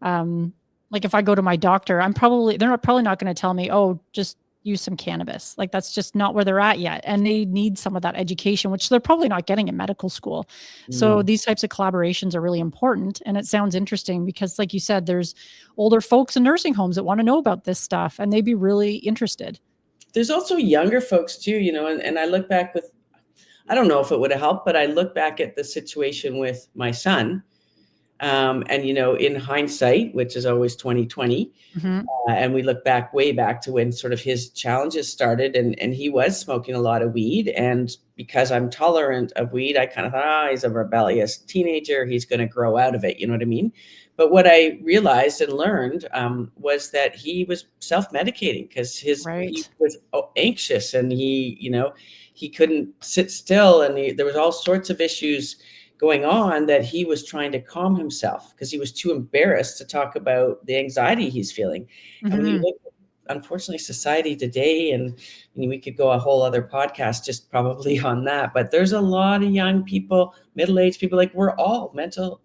Um, like if I go to my doctor, they're probably not going to tell me, oh, just use some cannabis. Like that's just not where they're at yet. And they need some of that education, which they're probably not getting in medical school. So No. these types of collaborations are really important. And it sounds interesting because, like you said, there's older folks in nursing homes that want to know about this stuff and they'd be really interested. There's also younger folks too, and I look back with, I don't know if it would have helped, but I look back at the situation with my son. And in hindsight, which is always 2020, Mhm. and we look back way back to when sort of his challenges started, and he was smoking a lot of weed. And because I'm tolerant of weed, I kind of thought, he's a rebellious teenager. He's going to grow out of it. You know what I mean? But what I realized and learned was that he was self-medicating because he Right. was anxious, and he couldn't sit still, and there was all sorts of issues going on that he was trying to calm himself because he was too embarrassed to talk about the anxiety he's feeling. And when you Mhm. look at, unfortunately, society today, and we could go a whole other podcast just probably on that, but there's a lot of young people, middle-aged people, like we're all mental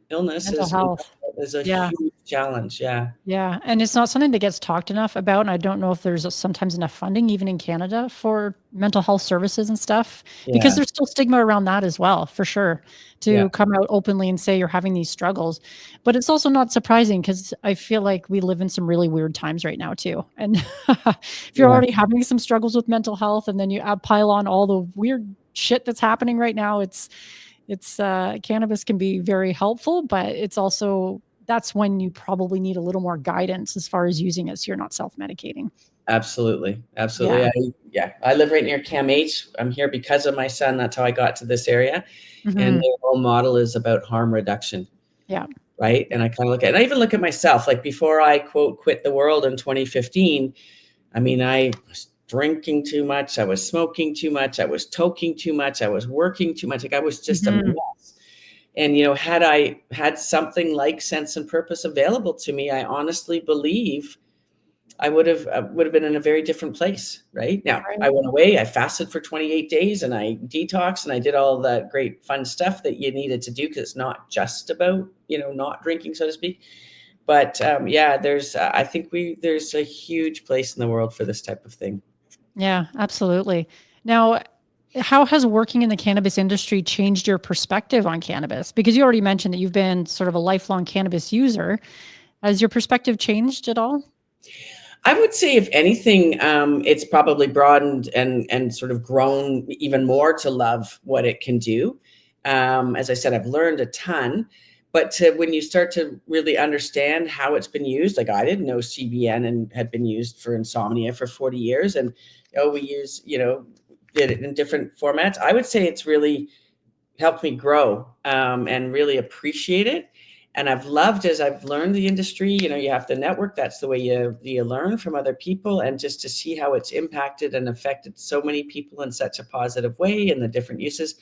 illness Mental is health. is a Yeah. huge challenge. Yeah. Yeah, and it's not something that gets talked enough about, and I don't know if there's sometimes enough funding even in Canada for mental health services and stuff, because Yeah. there's still stigma around that as well, for sure, Yeah. to come out openly and say you're having these struggles. But it's also not surprising because I feel like we live in some really weird times right now too. And if you're Yeah. already having some struggles with mental health and then you pile on all the weird shit that's happening right now, it's cannabis can be very helpful, but it's also that's when you probably need a little more guidance as far as using it so you're not self-medicating. Absolutely. Absolutely. Yeah. I live right near CAMH. I'm here because of my son. That's how I got to this area. And Mhm. their whole model is about harm reduction. Yeah. Right. And I kind of look at, and I even look at myself, like before I quote quit the world in 2015, I mean, I was drinking too much. I was smoking too much. I was toking too much. I was working too much. Like I was just a Mhm. mess. And, had I had something like sense and purpose available to me, I honestly believe I would have been in a very different place. Right now, I Right. went away. I fasted for 28 days, and I detoxed, and I did all that great fun stuff that you needed to do because it's not just about not drinking, so to speak. But yeah, I think there's a huge place in the world for this type of thing. Yeah, absolutely. Now, how has working in the cannabis industry changed your perspective on cannabis? Because you already mentioned that you've been sort of a lifelong cannabis user. Has your perspective changed at all? I would say, if anything, it's probably broadened and sort of grown even more to love what it can do. As I said, I've learned a ton, but when you start to really understand how it's been used, like I didn't know CBN and had been used for insomnia for 40 years, and we use did it in different formats. I would say it's really helped me grow and really appreciate it. And I've loved as I've learned the industry. You have to network. That's the way you learn from other people, and just to see how it's impacted and affected so many people in such a positive way and the different uses.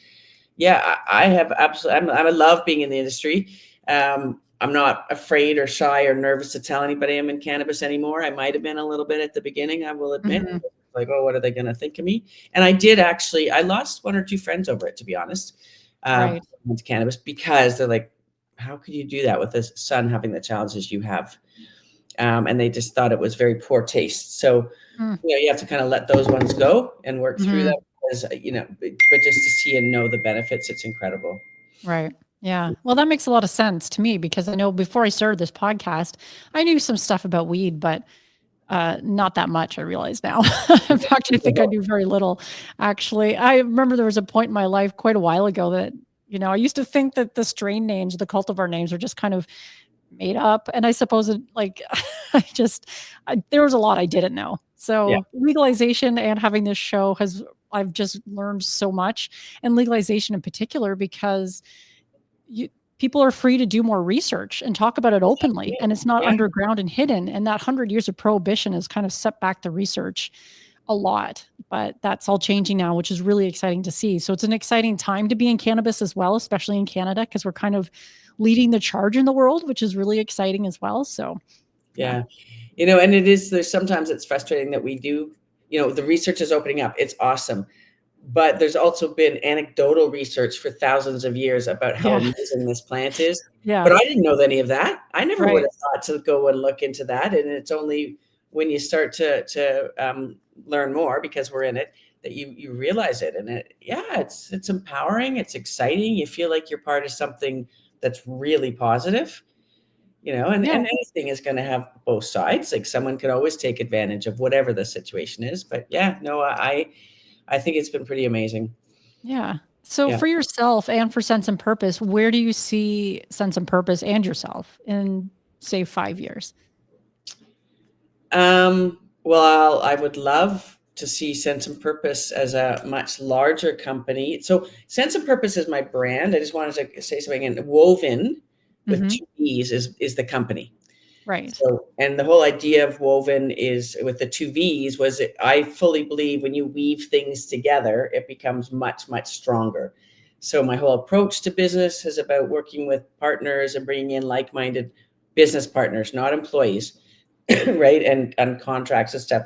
Yeah, I have absolutely. I love being in the industry. I'm not afraid or shy or nervous to tell anybody I'm in cannabis anymore. I might have been a little bit at the beginning, I will admit. Mhm. Like, oh, what are they going to think of me? And I did actually. I lost one or two friends over it, to be honest, Right. into cannabis, because they're like, "How could you do that with this son having the challenges you have?" And they just thought it was very poor taste. So Mm. you have to kind of let those ones go and work through Mhm. them, because but just to see and know the benefits, it's incredible. Right. Yeah. Well, that makes a lot of sense to me because I know before I started this podcast, I knew some stuff about weed, but not that much, I realize now. In fact, I think I knew very little, actually. I remember there was a point in my life quite a while ago that, I used to think that the strain names, the cultivar names were just kind of made up. And I suppose it like there was a lot I didn't know. Yeah, So legalization and having this show I've just learned so much, and legalization in particular, because you people are free to do more research and talk about it openly, and it's not yeah, underground and hidden, and that 100 years of prohibition has kind of set back the research a lot, but that's all changing now, which is really exciting to see. So it's an exciting time to be in cannabis as well, especially in Canada, because we're kind of leading the charge in the world, which is really exciting as well. So, yeah. yeah. And there's sometimes it's frustrating that we do, the research is opening up. It's awesome. But there's also been anecdotal research for thousands of years about how Yeah. amazing this plant is. Yeah. But I didn't know any of that. I never would Right. have thought to go and look into that. And it's only when you start to learn more, because we're in it, that you realize it. And it's empowering, it's exciting. You feel like you're part of something that's really positive, and Yeah. anything is going to have both sides. Like someone could always take advantage of whatever the situation is. But yeah, no, I think it's been pretty amazing. Yeah. So Yeah. for yourself and for Sense and Purpose, where do you see Sense and Purpose and yourself in, say, 5 years? Well, I would love to see Sense and Purpose as a much larger company. So Sense and Purpose is my brand. I just wanted to say something. And Woven with Hmm. two E's is the company. Right. So, and the whole idea of Woven is with the two V's I fully believe when you weave things together, it becomes much, much stronger. So my whole approach to business is about working with partners and bringing in like-minded business partners, not employees, right? And contracts and stuff.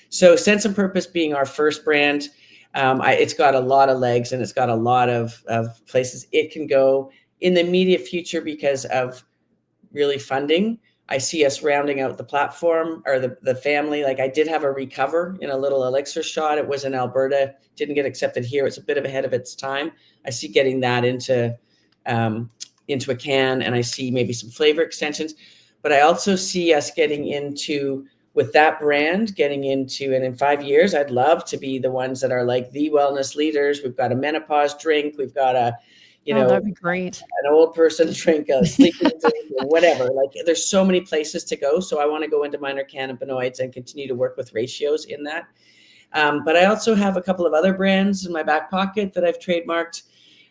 So Sense and Purpose being our first brand, it's got a lot of legs and it's got a lot of places it can go in the immediate future because of really funding. I see us rounding out the platform or the family. Like I did have a Recover in a little elixir shot. It was in Alberta, didn't get accepted here. It's a bit of ahead of its time. I see getting that into a can, and I see maybe some flavor extensions. But I also see us getting into with that brand, getting into, and in 5 years, I'd love to be the ones that are like the wellness leaders. We've got a menopause drink. We've got Oh, that'd be great. an old person drink, a sleeping drink, or whatever. Like there's so many places to go. So I want to go into minor cannabinoids and continue to work with ratios in that. But I also have a couple of other brands in my back pocket that I've trademarked.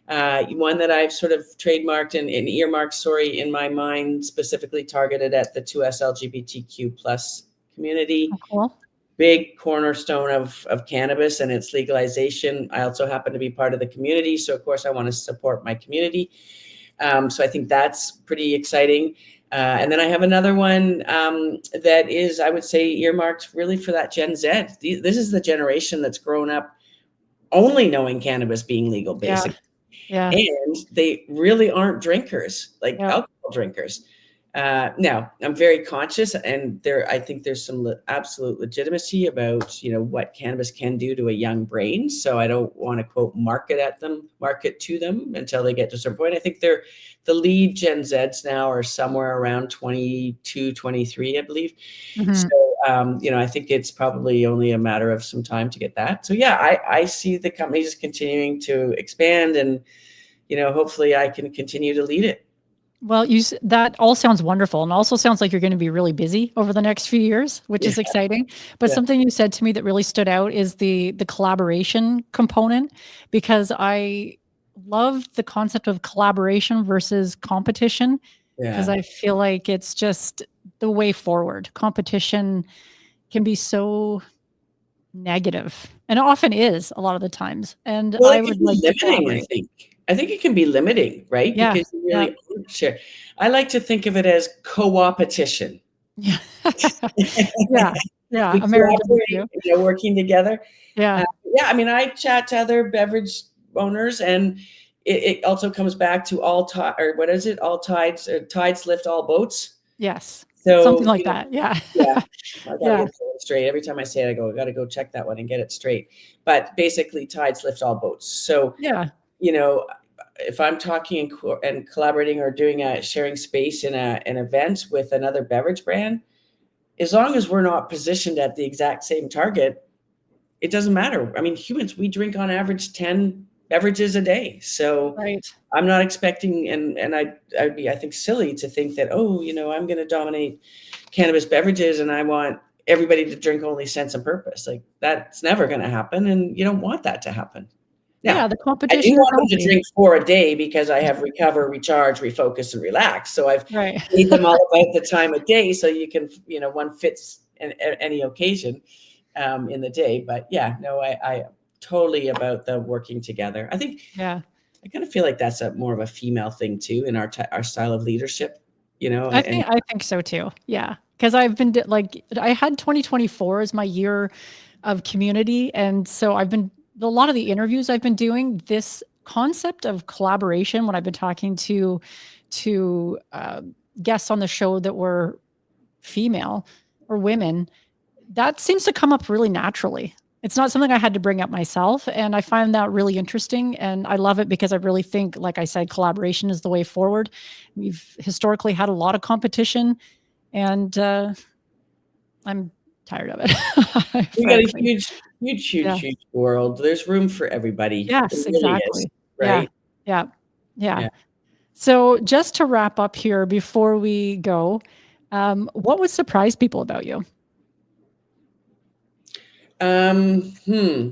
One that I've sort of trademarked and earmarked, in my mind, specifically targeted at the 2S LGBTQ plus community. Oh, cool. Big cornerstone of cannabis and its legalization. I also happen to be part of the community. So of course I want to support my community. So I think that's pretty exciting. And then I have another one that is, I would say, earmarked really for that Gen Z. This is the generation that's grown up only knowing cannabis being legal, Yeah. basically. Yeah. And they really aren't drinkers, like Yeah. alcohol drinkers. Now, I'm very conscious, and I think there's some absolute legitimacy about what cannabis can do to a young brain. So I don't want to quote market to them until they get to a certain point. I think the lead Gen Zs now are somewhere around 22, 23, I believe. Hmm. So I think it's probably only a matter of some time to get that. So yeah, I see the company just continuing to expand, and hopefully I can continue to lead it. Well, that all sounds wonderful, and also sounds like you're going to be really busy over the next few years, which Yeah, is exciting. But yeah, something you said to me that really stood out is the collaboration component, because I love the concept of collaboration versus competition, because yeah. I feel like it's just the way forward. Competition can be so negative, and it often is a lot of the times. And Well, I it can would be like to limiting, I collaborate. think. I think it can be limiting, right? Yeah. Because you Yeah. really aren't sure. I like to think of it as co-opetition. Yeah. Yeah. Yeah. We American cooperate, too. working together. Yeah. Yeah, I mean, I chat to other beverage owners, and it also comes back to or what is it? All tides, or tides lift all boats. Yes. Something So, like that. Yeah. yeah, I got to Yeah. get it straight. Every time I say it, I got to go check that one and get it straight. But basically, tides lift all boats. So, Yeah. you know, if I'm talking and collaborating or doing a sharing space in an event with another beverage brand, as long as we're not positioned at the exact same target, it doesn't matter. I mean, humans, we drink on average 10 beverages a day. So Right. I'm not expecting, and I'd be, I think, silly to think that, oh, I'm going to dominate cannabis beverages and I want everybody to drink only Sense and Purpose. Like that's never going to happen. And you don't want that to happen. Now, Yeah. The I do competition is want them to healthy. drink 4 a day because I have recover, recharge, refocus, and relax. So I've Right. made them all about the time of day so you can, one fits in any occasion in the day. But yeah, no, I totally about the working together. Yeah. I kind of feel like that's more of a female thing too in our style of leadership, and I think so too. Yeah. Because I've been like, I had 2024 as my year of community. And so a lot of the interviews I've been doing, this concept of collaboration, when I've been talking to guests on the show that were female, or women, that seems to come up really naturally. It's not something I had to bring up myself. And I find that really interesting. And I love it because I really think, like I said, collaboration is the way forward. We've historically had a lot of competition, and I'm tired of it, We got a frankly. Yeah. huge world. There's room for everybody. There Yes, really is, exactly. Yeah. right? Yeah. Yeah. Yeah. So just to wrap up here before we go, what would surprise people about you? Um, hmm.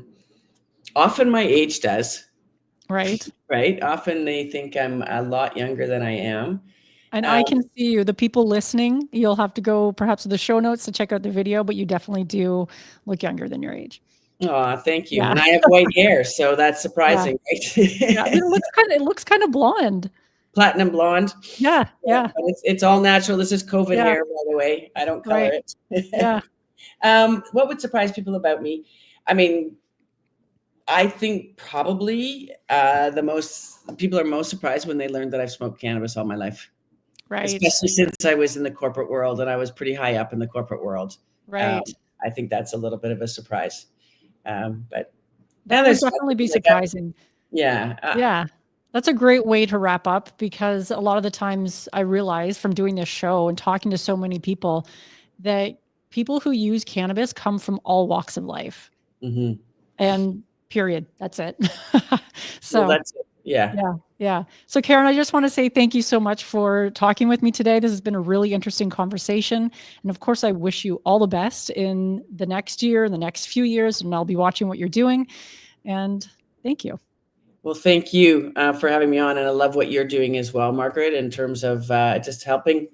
Often my age does, Right. right? Often they think I'm a lot younger than I am. And I Um, can see you. The people listening, you'll have to go perhaps to the show notes to check out the video, but you definitely do look younger than your age. Aw, thank you. Yeah. And I have white hair, so that's Yeah. surprising, Yeah. I right? mean, it looks kind of blonde. Platinum blonde. Yeah. Yeah, Yeah. but it's all natural. This is COVID Yeah. hair, by the way. I don't color Right. it. Yeah. What would surprise people about me? I mean, I think probably the most people are most surprised when they learn that I've smoked cannabis all my life, Right. especially since I was in the corporate world and I was pretty high up in the corporate world. Um, Right. I think that's a little bit of a surprise. But That and would there's definitely be like that. surprising. Yeah. Yeah. That's a great way to wrap up because a lot of the times I realize from doing this show and talking to so many people that people who use cannabis come from all walks of life, Mhm. and period. That's it. Well, So, that's it. Yeah. yeah. Yeah. So, Karen, I just want to say thank you so much for talking with me today. This has been a really interesting conversation. And of course, I wish you all the best in the next year, the next few years, and I'll be watching what you're doing. And thank you. Well, thank you for having me on, and I love what you're doing as well, Margaret, in terms of just helping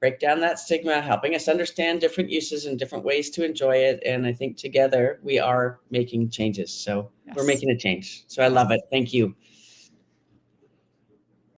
break down that stigma, helping us understand different uses and different ways to enjoy it. And I think together we are making changes. So we're Yes. making a change. So I Yes. love it. Thank you.